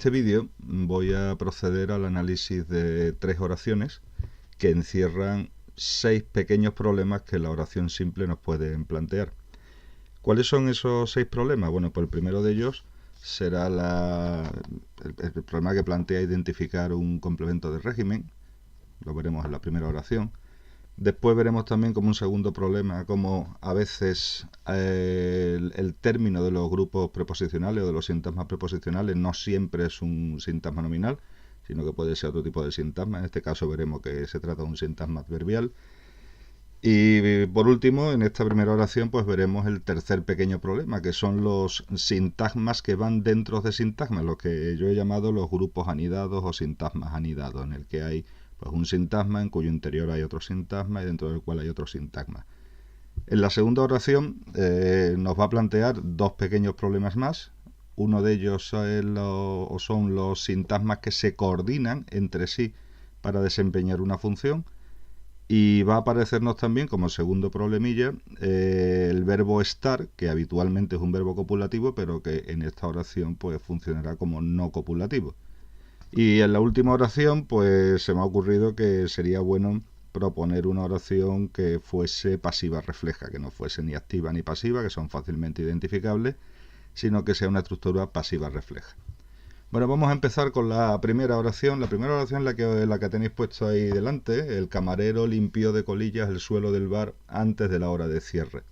este vídeo voy a proceder al análisis de 3 oraciones que encierran 6 pequeños problemas que la oración simple nos pueden plantear. ¿Cuáles son esos 6 problemas? Bueno, pues el primero de ellos será el problema que plantea identificar un complemento de régimen. Lo veremos en la primera oración. Después veremos también como un segundo problema cómo a veces el término de los grupos preposicionales o de los sintagmas preposicionales no siempre es un sintagma nominal, sino que puede ser otro tipo de sintagma. En este caso veremos que se trata de un sintagma adverbial. Y por último, en esta primera oración, pues veremos el tercer pequeño problema, que son los sintagmas que van dentro de sintagmas, lo que yo he llamado los grupos anidados o sintagmas anidados, en el que hay pues un sintagma en cuyo interior hay otro sintagma y dentro del cual hay otro sintagma. En la segunda oración nos va a plantear 2 pequeños problemas más. Uno de ellos son los sintagmas que se coordinan entre sí para desempeñar una función. Y va a aparecernos también como segundo problemilla el verbo estar, que habitualmente es un verbo copulativo, pero que en esta oración pues funcionará como no copulativo. Y en la última oración pues se me ha ocurrido que sería bueno proponer una oración que fuese pasiva refleja, que no fuese ni activa ni pasiva, que son fácilmente identificables, sino que sea una estructura pasiva refleja. Bueno, vamos a empezar con la primera oración. La primera oración es la que tenéis puesto ahí delante. El camarero limpió de colillas el suelo del bar antes de la hora de cierre.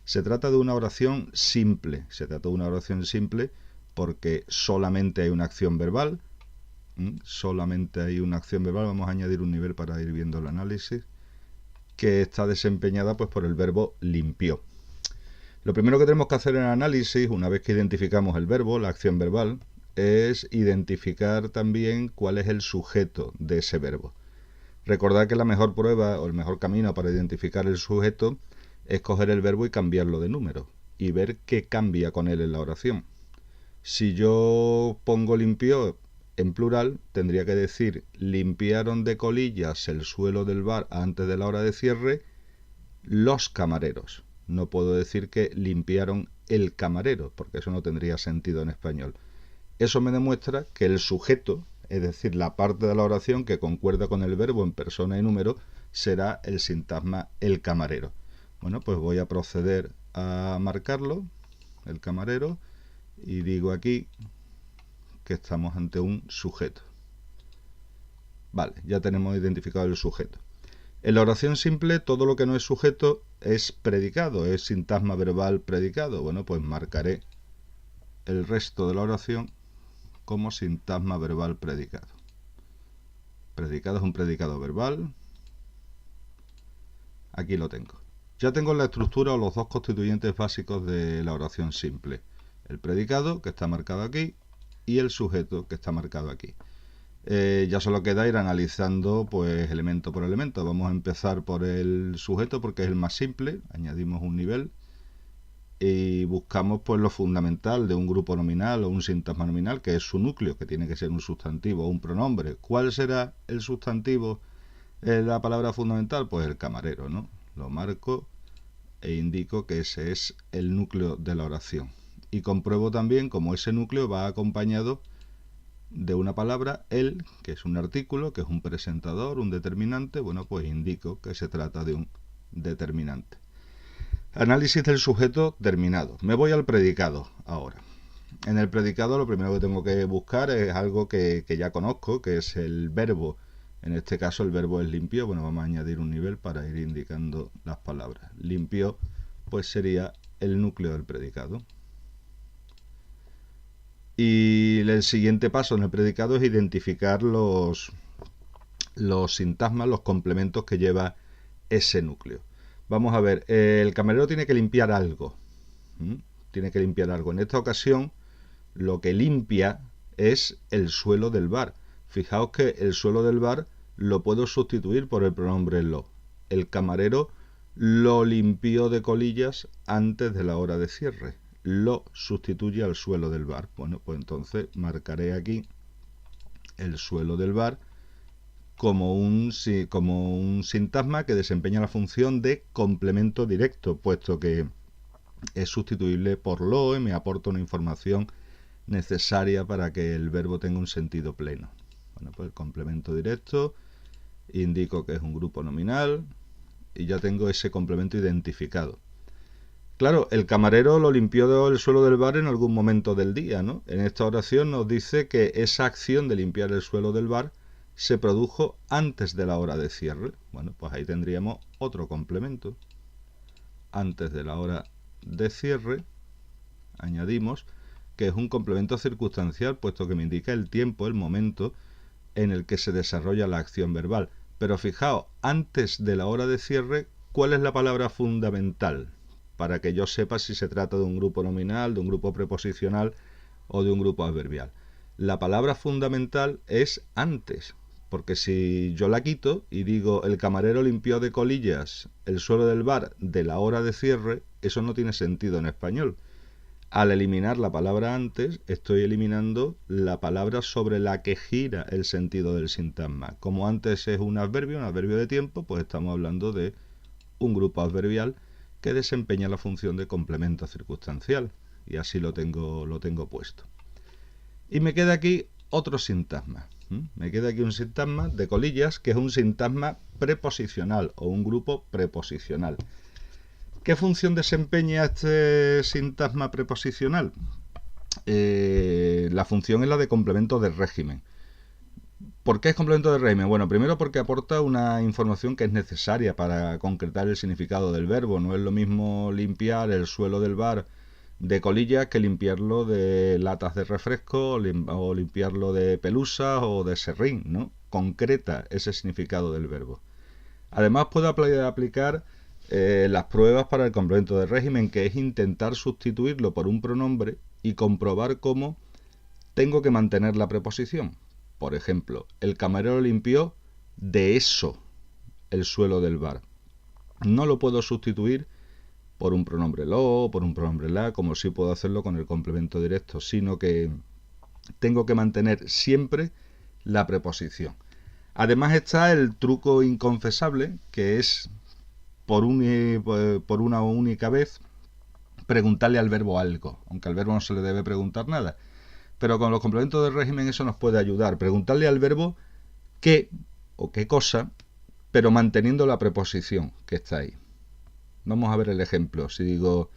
Se trata de una oración simple. Se trata de una oración simple porque solamente hay una acción verbal. Solamente hay una acción verbal. Vamos a añadir un nivel para ir viendo el análisis. Que está desempeñada pues por el verbo limpió. Lo primero que tenemos que hacer en el análisis, una vez que identificamos el verbo, la acción verbal, es identificar también cuál es el sujeto de ese verbo. Recordad que la mejor prueba o el mejor camino para identificar el sujeto es coger el verbo y cambiarlo de número y ver qué cambia con él en la oración. Si yo pongo limpió en plural, tendría que decir limpiaron de colillas el suelo del bar antes de la hora de cierre los camareros. No puedo decir que limpiaron el camarero, porque eso no tendría sentido en español. Eso me demuestra que el sujeto, es decir, la parte de la oración que concuerda con el verbo en persona y número, será el sintagma el camarero. Bueno, pues voy a proceder a marcarlo, el camarero, y digo aquí que estamos ante un sujeto. Vale, ya tenemos identificado el sujeto. En la oración simple, todo lo que no es sujeto es predicado, es sintagma verbal predicado. Bueno, pues marcaré el resto de la oración como sintagma verbal predicado. Predicado es un predicado verbal. Aquí lo tengo. Ya tengo la estructura o los 2 constituyentes básicos de la oración simple. El predicado, que está marcado aquí, y el sujeto, que está marcado aquí. Ya solo queda ir analizando pues elemento por elemento. Vamos a empezar por el sujeto porque es el más simple. Añadimos un nivel y buscamos pues lo fundamental de un grupo nominal o un sintagma nominal, que es su núcleo, que tiene que ser un sustantivo o un pronombre. ¿Cuál será el sustantivo en la palabra fundamental? Pues el camarero, ¿no? Lo marco e indico que ese es el núcleo de la oración. Y compruebo también como ese núcleo va acompañado de una palabra, el, que es un artículo, que es un presentador, un determinante. Bueno, pues indico que se trata de un determinante. Análisis del sujeto terminado. Me voy al predicado ahora. En el predicado lo primero que tengo que buscar es algo que ya conozco, que es el verbo. En este caso el verbo es limpió. Bueno, vamos a añadir un nivel para ir indicando las palabras. Limpió, pues sería el núcleo del predicado. Y el siguiente paso en el predicado es identificar los sintagmas, los complementos que lleva ese núcleo. Vamos a ver, el camarero tiene que limpiar algo. Tiene que limpiar algo. En esta ocasión, lo que limpia es el suelo del bar. Fijaos que el suelo del bar lo puedo sustituir por el pronombre lo. El camarero lo limpió de colillas antes de la hora de cierre. Lo sustituye al suelo del bar. Bueno, pues entonces marcaré aquí el suelo del bar como un sintagma que desempeña la función de complemento directo, puesto que es sustituible por lo y me aporta una información necesaria para que el verbo tenga un sentido pleno. Bueno, pues el complemento directo, indico que es un grupo nominal y ya tengo ese complemento identificado. Claro, el camarero lo limpió el suelo del bar en algún momento del día, ¿no? En esta oración nos dice que esa acción de limpiar el suelo del bar se produjo antes de la hora de cierre. Bueno, pues ahí tendríamos otro complemento. Antes de la hora de cierre, añadimos que es un complemento circunstancial, puesto que me indica el tiempo, el momento en el que se desarrolla la acción verbal. Pero fijaos, antes de la hora de cierre, ¿cuál es la palabra fundamental? Para que yo sepa si se trata de un grupo nominal, de un grupo preposicional o de un grupo adverbial. La palabra fundamental es antes, porque si yo la quito y digo el camarero limpió de colillas el suelo del bar de la hora de cierre, eso no tiene sentido en español. Al eliminar la palabra antes, estoy eliminando la palabra sobre la que gira el sentido del sintagma. Como antes es un adverbio de tiempo, pues estamos hablando de un grupo adverbial que desempeña la función de complemento circunstancial. Y así lo tengo puesto. Y me queda aquí otro sintagma. Me queda aquí un sintagma de colillas, que es un sintagma preposicional o un grupo preposicional. ¿Qué función desempeña este sintagma preposicional? La función es la de complemento de régimen. ¿Por qué es complemento de régimen? Bueno, primero porque aporta una información que es necesaria para concretar el significado del verbo. No es lo mismo limpiar el suelo del bar de colillas que limpiarlo de latas de refresco o limpiarlo de pelusas o de serrín, ¿no? Concreta ese significado del verbo. Además puede aplicar las pruebas para el complemento de régimen, que es intentar sustituirlo por un pronombre y comprobar cómo tengo que mantener la preposición. Por ejemplo, el camarero limpió de eso el suelo del bar. No lo puedo sustituir por un pronombre lo o por un pronombre la, como sí puedo hacerlo con el complemento directo, sino que tengo que mantener siempre la preposición. Además está el truco inconfesable, que es por una única vez preguntarle al verbo algo, aunque al verbo no se le debe preguntar nada. Pero con los complementos de régimen eso nos puede ayudar. Preguntarle al verbo qué o qué cosa, pero manteniendo la preposición que está ahí. Vamos a ver el ejemplo. Si digo,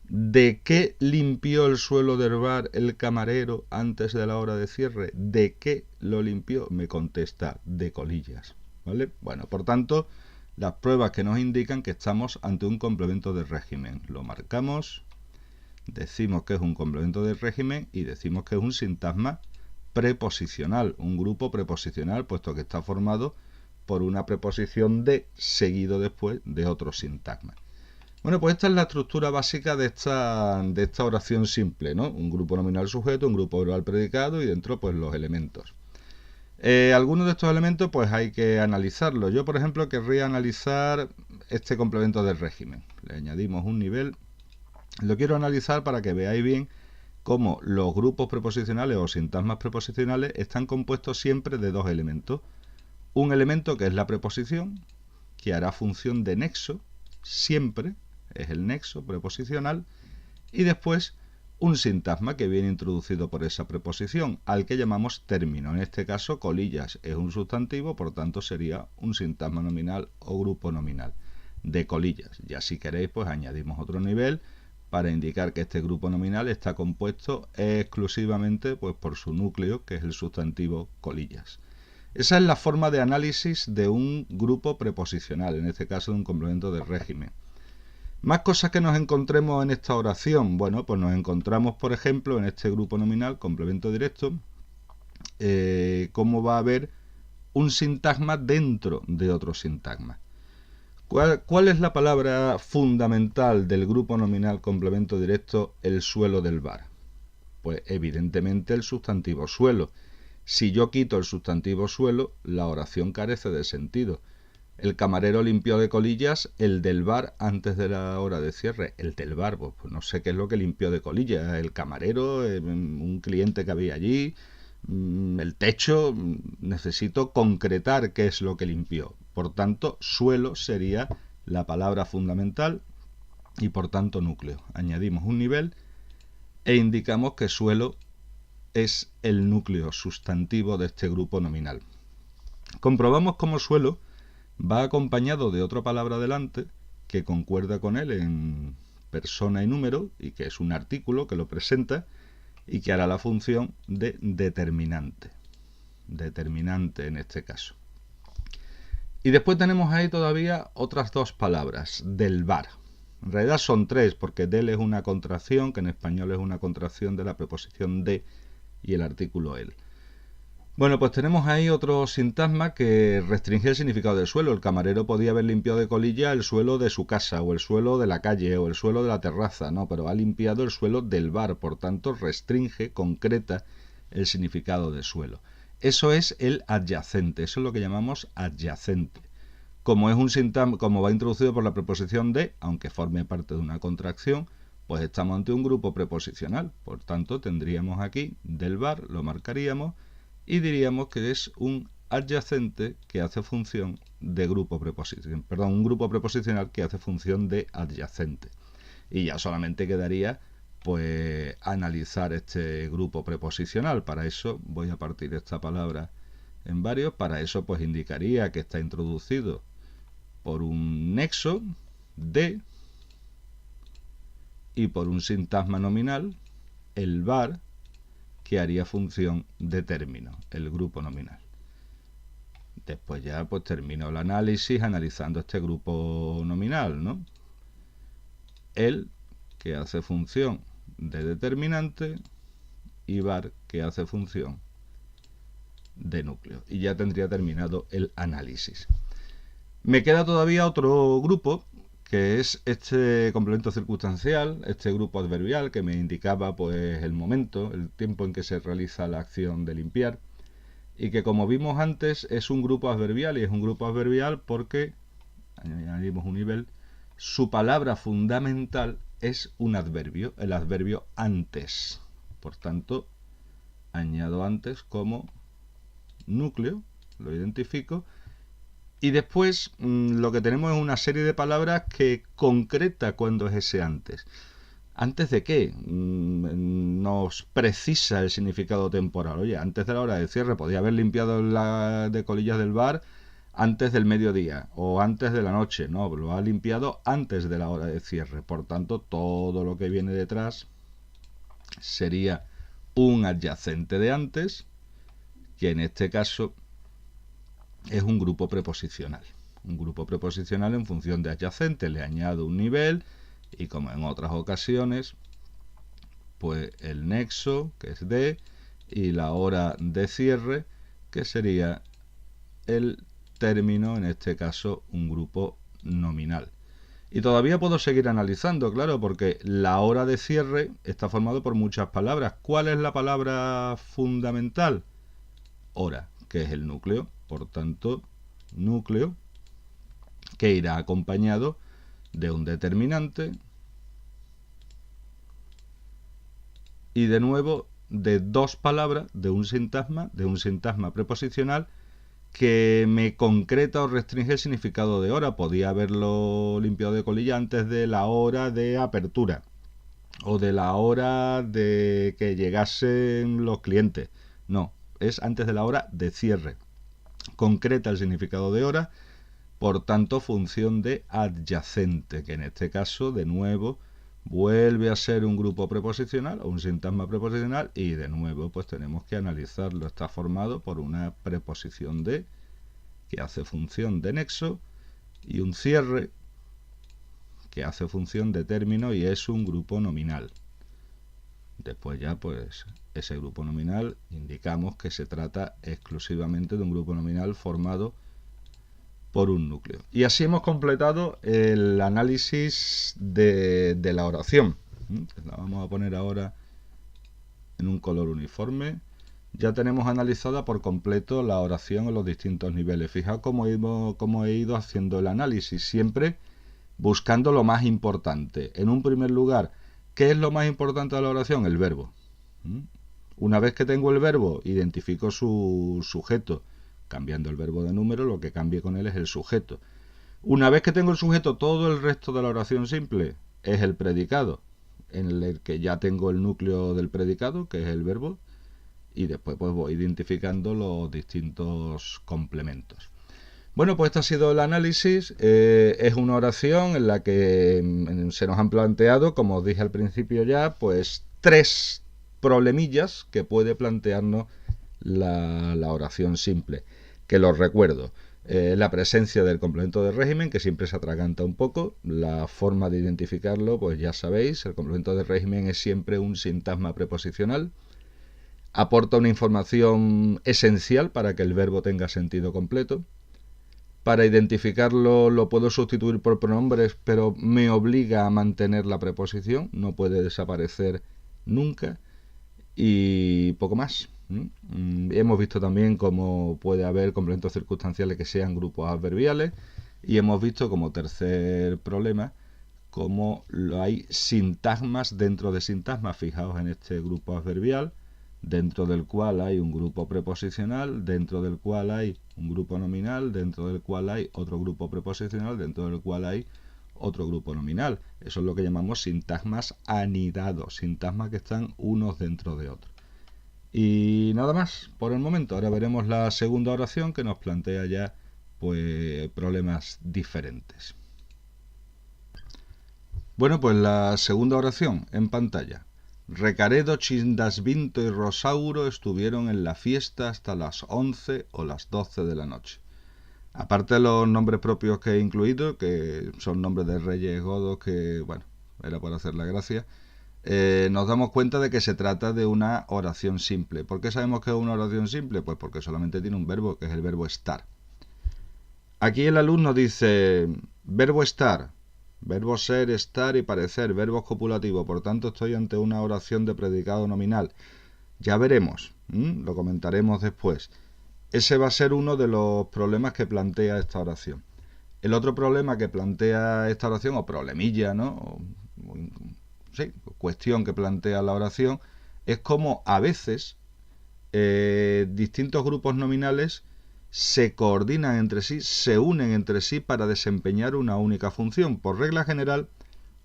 ¿de qué limpió el suelo del bar el camarero antes de la hora de cierre? ¿De qué lo limpió? Me contesta, de colillas. ¿Vale? Bueno, por tanto, las pruebas que nos indican que estamos ante un complemento de régimen. Lo marcamos, decimos que es un complemento de régimen y decimos que es un sintagma preposicional, un grupo preposicional, puesto que está formado por una preposición de seguido después de otro sintagma. Bueno, pues esta es la estructura básica de esta oración simple, ¿no? Un grupo nominal sujeto, un grupo verbal predicado y dentro pues los elementos. Algunos de estos elementos pues hay que analizarlos. Yo, por ejemplo, querría analizar este complemento del régimen. Le añadimos un nivel. Lo quiero analizar para que veáis bien cómo los grupos preposicionales o sintagmas preposicionales están compuestos siempre de dos elementos. Un elemento que es la preposición, que hará función de nexo, siempre es el nexo preposicional, y después un sintagma que viene introducido por esa preposición, al que llamamos término. En este caso, colillas es un sustantivo, por tanto sería un sintagma nominal o grupo nominal de colillas. Ya si queréis, pues añadimos otro nivel para indicar que este grupo nominal está compuesto exclusivamente pues, por su núcleo, que es el sustantivo colillas. Esa es la forma de análisis de un grupo preposicional, en este caso de un complemento de régimen. Más cosas que nos encontremos en esta oración. Bueno, pues nos encontramos, por ejemplo, en este grupo nominal, complemento directo, cómo va a haber un sintagma dentro de otro sintagma. ¿Cuál es la palabra fundamental del grupo nominal complemento directo, el suelo del bar? Pues evidentemente el sustantivo suelo. Si yo quito el sustantivo suelo, la oración carece de sentido. El camarero limpió de colillas el del bar antes de la hora de cierre. El del bar, pues no sé qué es lo que limpió de colillas. El camarero, un cliente que había allí, el techo. Necesito concretar qué es lo que limpió. Por tanto, suelo sería la palabra fundamental y por tanto núcleo. Añadimos un nivel e indicamos que suelo es el núcleo sustantivo de este grupo nominal. Comprobamos cómo suelo va acompañado de otra palabra delante que concuerda con él en persona y número y que es un artículo que lo presenta y que hará la función de determinante. Determinante en este caso. Y después tenemos ahí todavía otras dos palabras, del bar. En realidad son tres, porque del es una contracción, que en español es una contracción de la preposición de y el artículo el. Bueno, pues tenemos ahí otro sintagma que restringe el significado del suelo. El camarero podía haber limpiado de colilla el suelo de su casa, o el suelo de la calle, o el suelo de la terraza, no, pero ha limpiado el suelo del bar, por tanto restringe, concreta el significado del suelo. Eso es el adyacente, eso es lo que llamamos adyacente. Como es un sintagma, como va introducido por la preposición de, aunque forme parte de una contracción, pues estamos ante un grupo preposicional. Por tanto, tendríamos aquí del bar, lo marcaríamos, y diríamos que es un adyacente que hace función de grupo preposicional, perdón, un grupo preposicional que hace función de adyacente. Y ya solamente quedaría pues analizar este grupo preposicional. Para eso voy a partir esta palabra en varios. Para eso pues indicaría que está introducido por un nexo de y por un sintagma nominal, el bar, que haría función de término, el grupo nominal. Después ya pues termino el análisis analizando este grupo nominal, ¿no? El, que hace función de determinante, y bar, que hace función de núcleo. Y ya tendría terminado el análisis. Me queda todavía otro grupo, que es este complemento circunstancial, este grupo adverbial que me indicaba pues el momento, el tiempo en que se realiza la acción de limpiar, y que como vimos antes es un grupo adverbial, y es un grupo adverbial porque, añadimos un nivel, su palabra fundamental es un adverbio, el adverbio antes. Por tanto, añado antes como núcleo, lo identifico, y después lo que tenemos es una serie de palabras que concreta cuándo es ese antes. ¿Antes de qué? Nos precisa el significado temporal. Oye, antes de la hora de cierre, podía haber limpiado la de colillas del bar antes del mediodía o antes de la noche. No, lo ha limpiado antes de la hora de cierre. Por tanto, todo lo que viene detrás sería un adyacente de antes, que en este caso es un grupo preposicional. Un grupo preposicional en función de adyacente. Le añado un nivel y, como en otras ocasiones, pues el nexo, que es de, y la hora de cierre, que sería el término, en este caso un grupo nominal. Y todavía puedo seguir analizando, claro, porque la hora de cierre está formado por muchas palabras. ¿Cuál es la palabra fundamental? Hora, que es el núcleo. Por tanto, núcleo, que irá acompañado de un determinante y de nuevo de dos palabras, de un sintagma preposicional que me concreta o restringe el significado de hora. Podía haberlo limpiado de colilla antes de la hora de apertura o de la hora de que llegasen los clientes. No, es antes de la hora de cierre. Concreta el significado de hora, por tanto función de adyacente, que en este caso de nuevo vuelve a ser un grupo preposicional o un sintagma preposicional, y de nuevo pues tenemos que analizarlo. Está formado por una preposición de, que hace función de nexo, y un cierre, que hace función de término, y es un grupo nominal. Después ya pues ese grupo nominal indicamos que se trata exclusivamente de un grupo nominal formado por un núcleo. Y así hemos completado el análisis de la oración. La vamos a poner ahora en un color uniforme. Ya tenemos analizada por completo la oración en los distintos niveles. Fijaos cómo he ido haciendo el análisis, siempre buscando lo más importante. En un primer lugar, ¿qué es lo más importante de la oración? El verbo. Una vez que tengo el verbo, identifico su sujeto. Cambiando el verbo de número, lo que cambie con él es el sujeto. Una vez que tengo el sujeto, todo el resto de la oración simple es el predicado, en el que ya tengo el núcleo del predicado, que es el verbo, y después pues voy identificando los distintos complementos. Bueno, pues este ha sido el análisis. Es una oración en la que se nos han planteado, como os dije al principio ya, pues 3 problemillas que puede plantearnos la oración simple, que los recuerdo. La presencia del complemento de régimen, que siempre se atraganta un poco. La forma de identificarlo, pues ya sabéis, el complemento de régimen es siempre un sintagma preposicional. Aporta una información esencial para que el verbo tenga sentido completo. Para identificarlo lo puedo sustituir por pronombres, pero me obliga a mantener la preposición, no puede desaparecer nunca. Y poco más. Hemos visto también cómo puede haber complementos circunstanciales que sean grupos adverbiales, y hemos visto como tercer problema cómo hay sintagmas dentro de sintagmas. Fijaos en este grupo adverbial, dentro del cual hay un grupo preposicional, dentro del cual hay un grupo nominal, dentro del cual hay otro grupo preposicional, dentro del cual hay otro grupo nominal. Eso es lo que llamamos sintagmas anidados, sintagmas que están unos dentro de otros. Y nada más por el momento. Ahora veremos la segunda oración, que nos plantea ya pues problemas diferentes. Bueno, pues la segunda oración en pantalla. Recaredo, Chindasvinto y Rosauro estuvieron en la fiesta hasta las 11 o las 12 de la noche. Aparte de los nombres propios que he incluido, que son nombres de reyes godos, que, bueno, era por hacer la gracia, nos damos cuenta de que se trata de una oración simple. ¿Por qué sabemos que es una oración simple? Pues porque solamente tiene un verbo, que es el verbo estar. Aquí el alumno dice, verbo estar, verbo ser, estar y parecer, verbos copulativos. Por tanto, estoy ante una oración de predicado nominal. Ya veremos, lo comentaremos después. Ese va a ser uno de los problemas que plantea esta oración. El otro problema que plantea esta oración, o problemilla, ¿no? Sí, cuestión que plantea la oración, es cómo a veces distintos grupos nominales se coordinan entre sí, se unen entre sí para desempeñar una única función. Por regla general,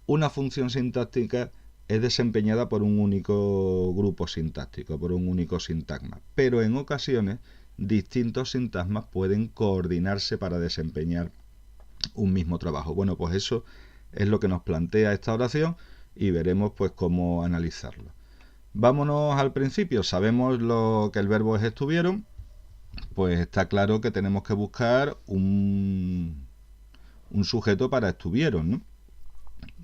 una función sintáctica es desempeñada por un único grupo sintáctico, por un único sintagma. Pero en ocasiones, distintos sintagmas pueden coordinarse para desempeñar un mismo trabajo. Bueno, pues eso es lo que nos plantea esta oración y veremos pues cómo analizarlo. Vámonos al principio. Sabemos que el verbo es estuvieron, pues está claro que tenemos que buscar un sujeto para estuvieron, ¿no?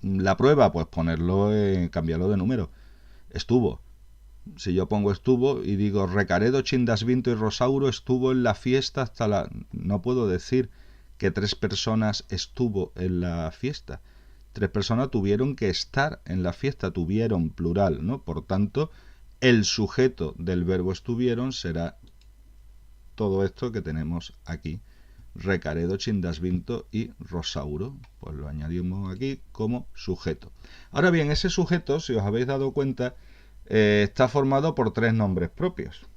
La prueba, pues cambiarlo de número. Estuvo. Si yo pongo estuvo y digo Recaredo, Chindasvinto y Rosauro estuvo en la fiesta hasta la... No puedo decir que 3 personas estuvo en la fiesta. 3 personas tuvieron que estar en la fiesta, tuvieron plural, ¿no? Por tanto, el sujeto del verbo estuvieron será todo esto que tenemos aquí. Recaredo, Chindasvinto y Rosauro. Pues lo añadimos aquí como sujeto. Ahora bien, ese sujeto, si os habéis dado cuenta, está formado por 3 nombres propios.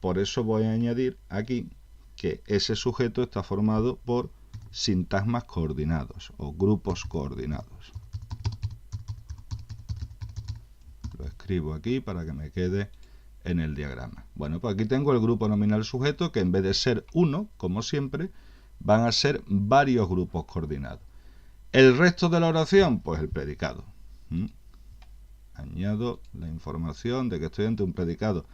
Por eso voy a añadir aquí que ese sujeto está formado por sintagmas coordinados o grupos coordinados. Lo escribo aquí para que me quede en el diagrama. Bueno, pues aquí tengo el grupo nominal sujeto, que en vez de ser uno, como siempre, van a ser varios grupos coordinados. El resto de la oración, pues el predicado. Añado la información de que estoy ante un predicado.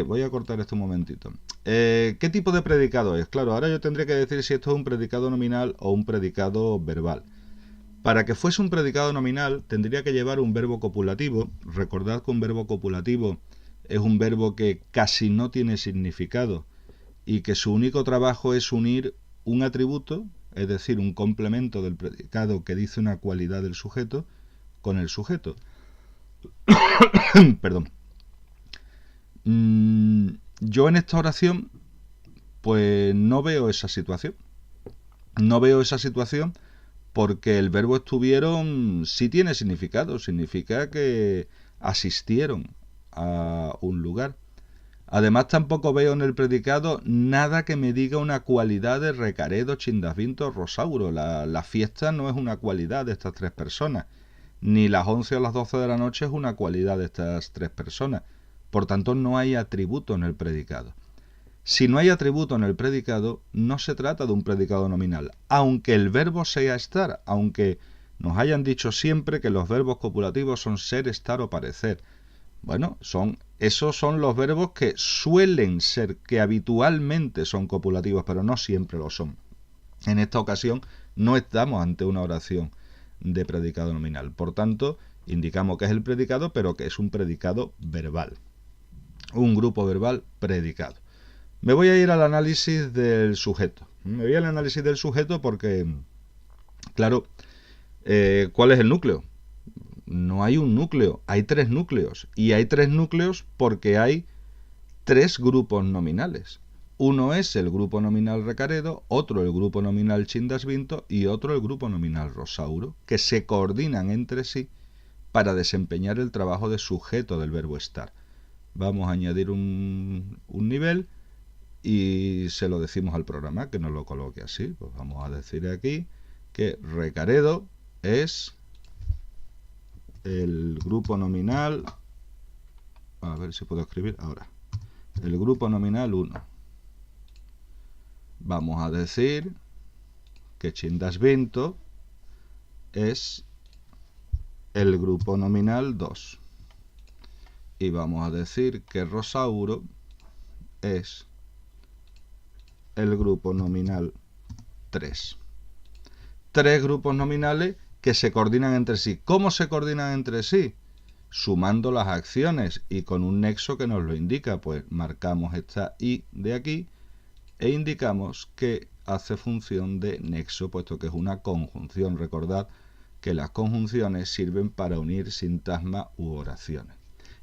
Voy a cortar esto un momentito. ¿Qué tipo de predicado es? Claro, ahora yo tendría que decir si esto es un predicado nominal o un predicado verbal. Para que fuese un predicado nominal, tendría que llevar un verbo copulativo. Recordad que un verbo copulativo es un verbo que casi no tiene significado y que su único trabajo es unir un atributo, es decir, un complemento del predicado que dice una cualidad del sujeto, con el sujeto. Perdón. Yo en esta oración pues no veo esa situación. No veo esa situación porque el verbo estuvieron sí tiene significado. Significa que asistieron a un lugar. Además tampoco veo en el predicado nada que me diga una cualidad de Recaredo, Chindasvinto, Rosauro. La fiesta no es una cualidad de estas 3 personas. Ni las 11 o las 12 de la noche es una cualidad de estas 3 personas. Por tanto, no hay atributo en el predicado. Si no hay atributo en el predicado, no se trata de un predicado nominal, aunque el verbo sea estar, aunque nos hayan dicho siempre que los verbos copulativos son ser, estar o parecer. Bueno, esos son los verbos que suelen ser, que habitualmente son copulativos, pero no siempre lo son. En esta ocasión no estamos ante una oración de predicado nominal. Por tanto, indicamos que es el predicado, pero que es un predicado verbal. Un grupo verbal predicado. Me voy a ir al análisis del sujeto. Me voy al análisis del sujeto porque, claro, ¿cuál es el núcleo? No hay un núcleo, hay tres núcleos. Y hay tres núcleos porque hay tres grupos nominales. Uno es el grupo nominal Recaredo, otro el grupo nominal Chindasvinto y otro el grupo nominal Rosauro, que se coordinan entre sí para desempeñar el trabajo de sujeto del verbo estar. Vamos a añadir un nivel y se lo decimos al programa que nos lo coloque así. Pues vamos a decir aquí que Recaredo es el grupo nominal, a ver si puedo escribir ahora, el grupo nominal 1. Vamos a decir que Chindasvinto es el grupo nominal 2. Y vamos a decir que Rosauro es el grupo nominal 3. Tres grupos nominales que se coordinan entre sí. ¿Cómo se coordinan entre sí? Sumando las acciones y con un nexo que nos lo indica. Pues marcamos esta I de aquí e indicamos que hace función de nexo, puesto que es una conjunción. Recordad que las conjunciones sirven para unir sintagmas u oraciones.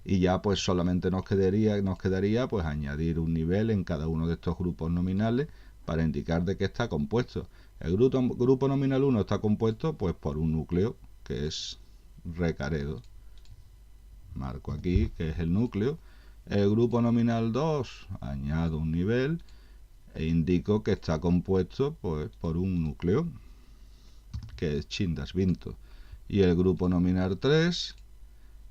Y ya pues solamente nos quedaría pues añadir un nivel en cada uno de estos grupos nominales para indicar de qué está compuesto. El grupo nominal 1 está compuesto pues por un núcleo que es Recaredo. Marco aquí que es el núcleo. El grupo nominal 2 añado un nivel e indico que está compuesto pues por un núcleo que es Chindasvinto. Y el grupo nominal 3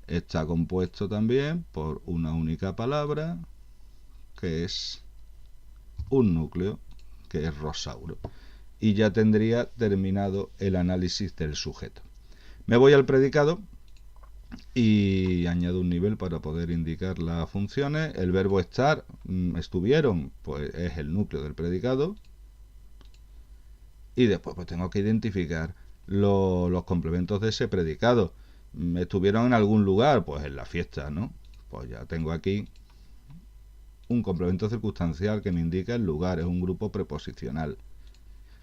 está compuesto también por una única palabra, que es un núcleo, que es Rosauro. Y ya tendría terminado el análisis del sujeto. Me voy al predicado y añado un nivel para poder indicar las funciones. El verbo estar, estuvieron, pues es el núcleo del predicado. Y después pues tengo que identificar los complementos de ese predicado. ¿Estuvieron en algún lugar? Pues en la fiesta, ¿no? Pues ya tengo aquí un complemento circunstancial que me indica el lugar, es un grupo preposicional.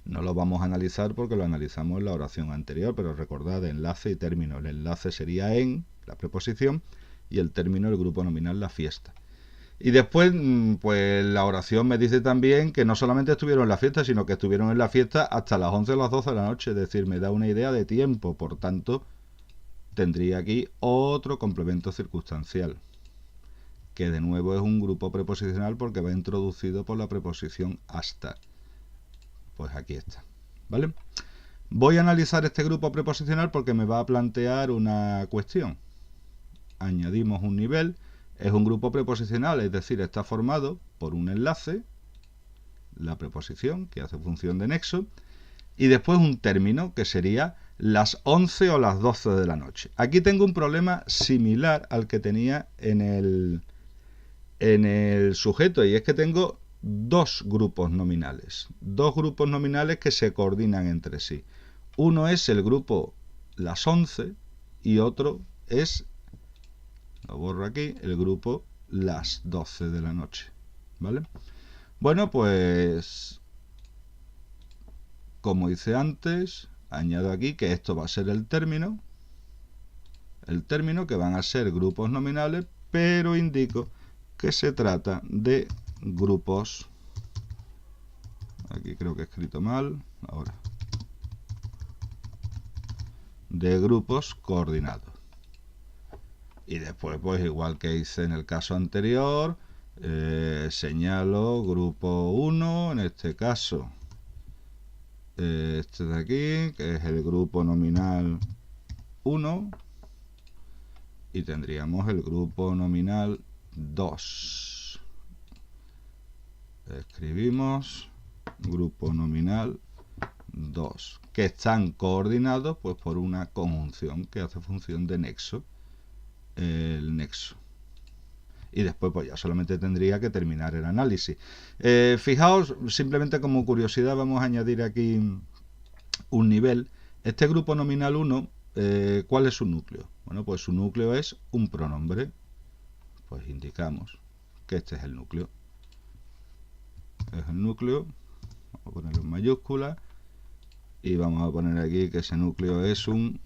No lo vamos a analizar porque lo analizamos en la oración anterior, pero recordad enlace y término. El enlace sería en, la preposición, y el término, el grupo nominal, la fiesta. Y después, pues la oración me dice también que no solamente estuvieron en la fiesta, sino que estuvieron en la fiesta hasta las 11 o las 12 de la noche, es decir, me da una idea de tiempo, por tanto, tendría aquí otro complemento circunstancial, que de nuevo es un grupo preposicional porque va introducido por la preposición hasta. Pues aquí está, ¿vale? Voy a analizar este grupo preposicional porque me va a plantear una cuestión. Añadimos un nivel, es un grupo preposicional, es decir, está formado por un enlace, la preposición, que hace función de nexo, y después un término, que sería las 11 o las 12 de la noche. Aquí tengo un problema similar al que tenía en el sujeto, y es que tengo dos grupos nominales que se coordinan entre sí. Uno es el grupo las 11 y otro es, lo borro aquí, el grupo las 12 de la noche, ¿vale? Bueno, pues como hice antes, añado aquí que esto va a ser el término que van a ser grupos nominales, pero indico que se trata de grupos, aquí creo que he escrito mal, ahora, de grupos coordinados. Y después, pues igual que hice en el caso anterior, señalo grupo 1, en este caso este de aquí, que es el grupo nominal 1, y tendríamos el grupo nominal 2. Escribimos grupo nominal 2, que están coordinados pues por una conjunción que hace función de nexo, el nexo. Y después pues ya solamente tendría que terminar el análisis. Fijaos, simplemente como curiosidad vamos a añadir aquí un nivel. Este grupo nominal 1, ¿cuál es su núcleo? Bueno, pues su núcleo es un pronombre. Pues indicamos que este es el núcleo. Es el núcleo. Vamos a ponerlo en mayúscula. Y vamos a poner aquí que ese núcleo es un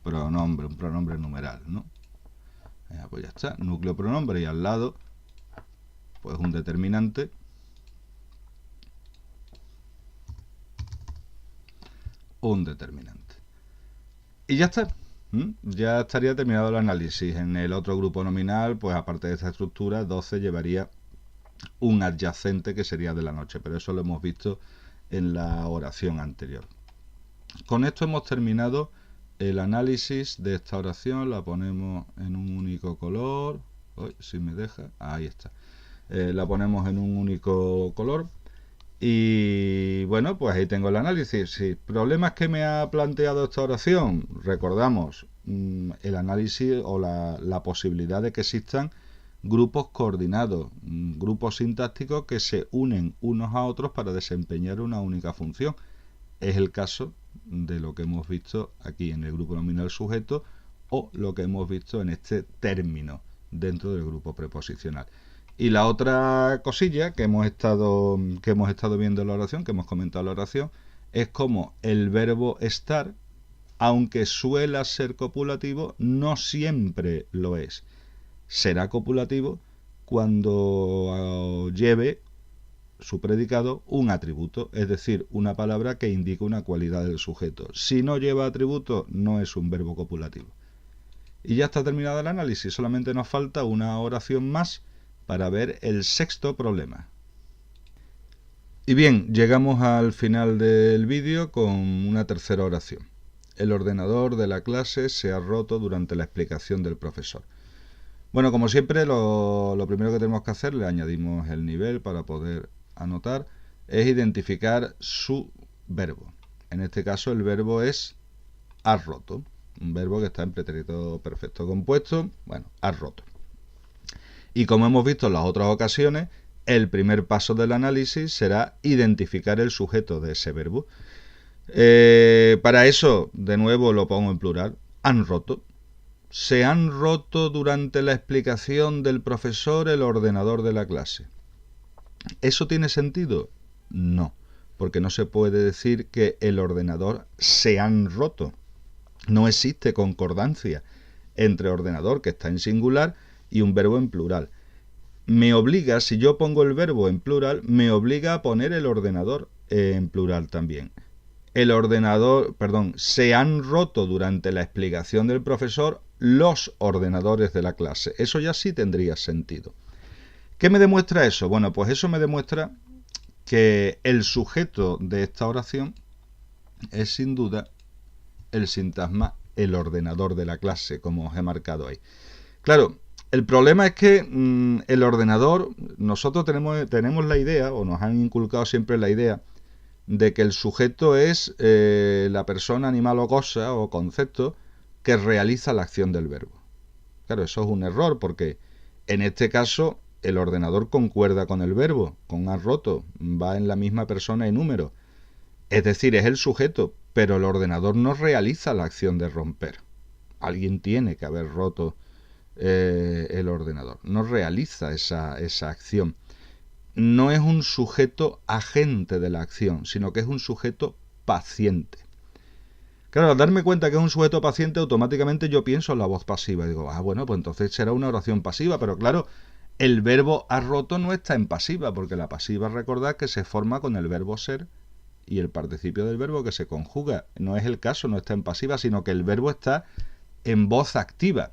pronombre numeral, ¿no? Pues ya está, núcleo pronombre, y al lado pues un determinante y ya está. Ya estaría terminado el análisis. En el otro grupo nominal, pues aparte de esta estructura, 12 llevaría un adyacente que sería de la noche, pero eso lo hemos visto en la oración anterior. Con esto hemos terminado el análisis de esta oración. La ponemos en un único color. Si me deja, ahí está. La ponemos en un único color. Y bueno, pues ahí tengo el análisis. Sí, problemas que me ha planteado esta oración. Recordamos el análisis o la posibilidad de que existan grupos coordinados, grupos sintácticos que se unen unos a otros para desempeñar una única función. Es el caso de lo que hemos visto aquí en el grupo nominal sujeto o lo que hemos visto en este término dentro del grupo preposicional. Y la otra cosilla que hemos estado viendo en la oración, que hemos comentado en la oración, es como el verbo estar, aunque suela ser copulativo, no siempre lo es. Será copulativo cuando lleve su predicado un atributo, es decir, una palabra que indique una cualidad del sujeto. Si no lleva atributo, no es un verbo copulativo. Y ya está terminado el análisis, solamente nos falta una oración más para ver el sexto problema. Y bien, llegamos al final del vídeo con una tercera oración. El ordenador de la clase se ha roto durante la explicación del profesor. Bueno, como siempre, lo primero que tenemos que hacer, le añadimos el nivel para poder anotar, es identificar su verbo. En este caso el verbo es has roto, un verbo que está en pretérito perfecto compuesto, bueno, has roto. Y como hemos visto en las otras ocasiones, el primer paso del análisis será identificar el sujeto de ese verbo. Para eso, de nuevo lo pongo en plural, han roto. Se han roto durante la explicación del profesor el ordenador de la clase. ¿Eso tiene sentido? No, porque no se puede decir que el ordenador se han roto. No existe concordancia entre ordenador, que está en singular, y un verbo en plural. Me obliga, si yo pongo el verbo en plural, me obliga a poner el ordenador en plural también. Se han roto durante la explicación del profesor los ordenadores de la clase. Eso ya sí tendría sentido. ¿Qué me demuestra eso? Bueno, pues eso me demuestra que el sujeto de esta oración es sin duda el sintagma el ordenador de la clase, como os he marcado ahí. Claro, el problema es que el ordenador, nosotros tenemos la idea, o nos han inculcado siempre la idea, de que el sujeto es la persona, animal o cosa o concepto que realiza la acción del verbo. Claro, eso es un error porque en este caso el ordenador concuerda con el verbo, con has roto, va en la misma persona y número. Es decir, es el sujeto, pero el ordenador no realiza la acción de romper. Alguien tiene que haber roto el ordenador, no realiza esa acción. No es un sujeto agente de la acción, sino que es un sujeto paciente. Claro, al darme cuenta que es un sujeto paciente, automáticamente yo pienso en la voz pasiva. Digo, bueno, pues entonces será una oración pasiva. Pero claro, el verbo has roto no está en pasiva, porque la pasiva, recordad que se forma con el verbo ser y el participio del verbo que se conjuga. No es el caso, no está en pasiva, sino que el verbo está en voz activa.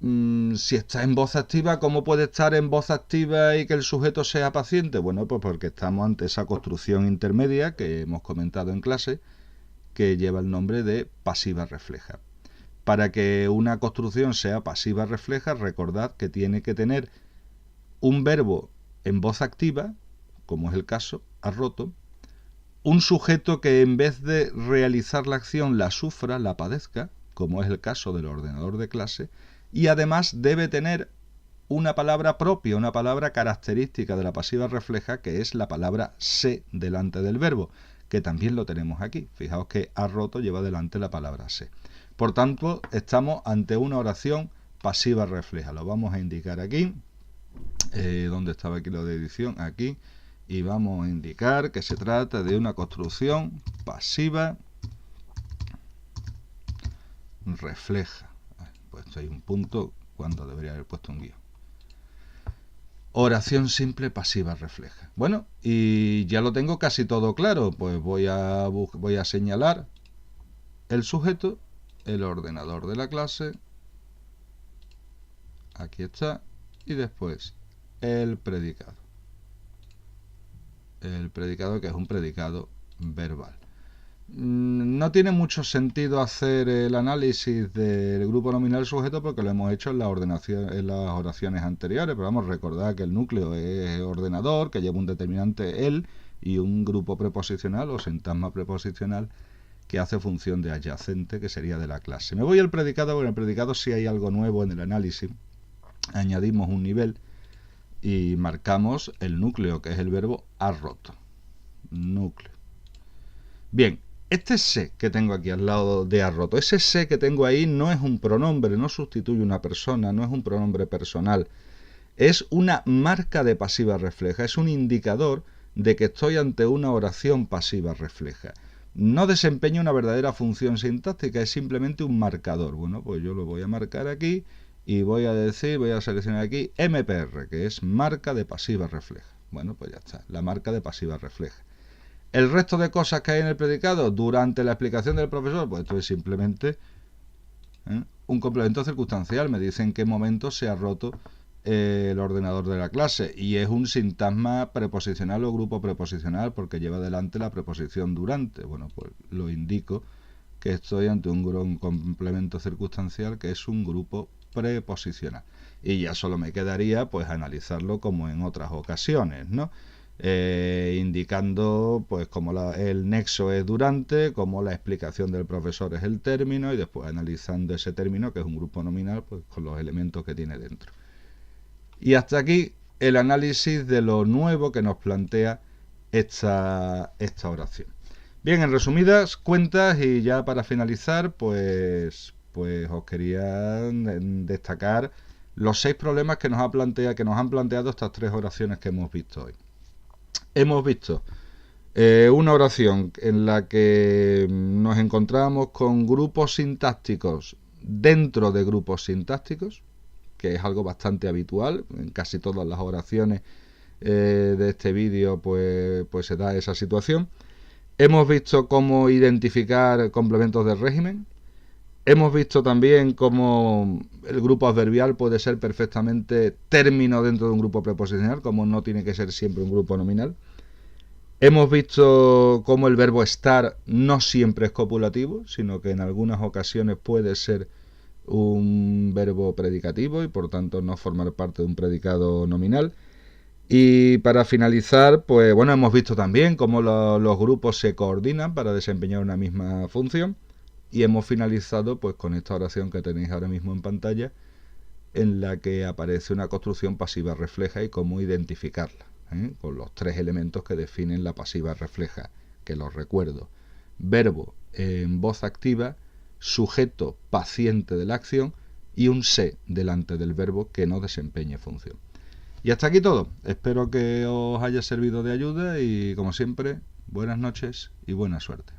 Si está en voz activa, ¿cómo puede estar en voz activa y que el sujeto sea paciente? Bueno, pues porque estamos ante esa construcción intermedia que hemos comentado en clase, que lleva el nombre de pasiva refleja. Para que una construcción sea pasiva refleja, recordad que tiene que tener un verbo en voz activa, como es el caso, ha roto, un sujeto que en vez de realizar la acción la sufra, la padezca, como es el caso del ordenador de clase, y además debe tener una palabra propia, una palabra característica de la pasiva refleja, que es la palabra se delante del verbo, que también lo tenemos aquí. Fijaos que ha roto lleva delante la palabra se. Por tanto, estamos ante una oración pasiva refleja. Lo vamos a indicar aquí. ¿Dónde estaba aquí lo de edición? Aquí. Y vamos a indicar que se trata de una construcción pasiva refleja. Pues hay un punto cuando debería haber puesto un guión. Oración simple pasiva refleja. Bueno, y ya lo tengo casi todo claro. Pues voy a señalar el sujeto, el ordenador de la clase. Aquí está. Y después el predicado. El predicado, que es un predicado verbal. No tiene mucho sentido hacer el análisis del grupo nominal sujeto porque lo hemos hecho en las oraciones anteriores, pero vamos a recordar que el núcleo es ordenador, que lleva un determinante el y un grupo preposicional o sintagma preposicional que hace función de adyacente, que sería de la clase. Me voy al predicado, porque en el predicado sí hay algo nuevo en el análisis. Añadimos un nivel y marcamos el núcleo, que es el verbo ha roto. Núcleo. Bien, este se que tengo aquí al lado de ha roto, ese se que tengo ahí no es un pronombre, no sustituye una persona, no es un pronombre personal. Es una marca de pasiva refleja, es un indicador de que estoy ante una oración pasiva refleja. No desempeña una verdadera función sintáctica, es simplemente un marcador. Bueno, pues yo lo voy a marcar aquí. Y voy a seleccionar aquí MPR, que es marca de pasiva refleja. Bueno, pues ya está, la marca de pasiva refleja. El resto de cosas que hay en el predicado durante la explicación del profesor, pues esto es simplemente un complemento circunstancial. Me dice en qué momento se ha roto el ordenador de la clase. Y es un sintagma preposicional o grupo preposicional porque lleva delante la preposición durante. Bueno, pues lo indico que estoy ante un complemento circunstancial que es un grupo preposicional. Y ya solo me quedaría pues analizarlo como en otras ocasiones, ¿no? Indicando pues como el nexo es durante, como la explicación del profesor es el término y después analizando ese término, que es un grupo nominal, pues con los elementos que tiene dentro. Y hasta aquí el análisis de lo nuevo que nos plantea esta oración. Bien, en resumidas cuentas y ya para finalizar, pues os quería destacar los 6 problemas que nos han planteado estas 3 oraciones que hemos visto hoy. Hemos visto una oración en la que nos encontramos con grupos sintácticos dentro de grupos sintácticos, que es algo bastante habitual en casi todas las oraciones de este vídeo, pues se da esa situación. Hemos visto cómo identificar complementos de régimen. Hemos visto también cómo el grupo adverbial puede ser perfectamente término dentro de un grupo preposicional, como no tiene que ser siempre un grupo nominal. Hemos visto cómo el verbo estar no siempre es copulativo, sino que en algunas ocasiones puede ser un verbo predicativo y por tanto no formar parte de un predicado nominal. Y para finalizar, pues bueno, hemos visto también cómo los grupos se coordinan para desempeñar una misma función. Y hemos finalizado pues con esta oración que tenéis ahora mismo en pantalla, en la que aparece una construcción pasiva refleja y cómo identificarla, con los 3 elementos que definen la pasiva refleja, que los recuerdo: verbo en voz activa, sujeto paciente de la acción y un se delante del verbo que no desempeñe función. Y hasta aquí todo. Espero que os haya servido de ayuda y, como siempre, buenas noches y buena suerte.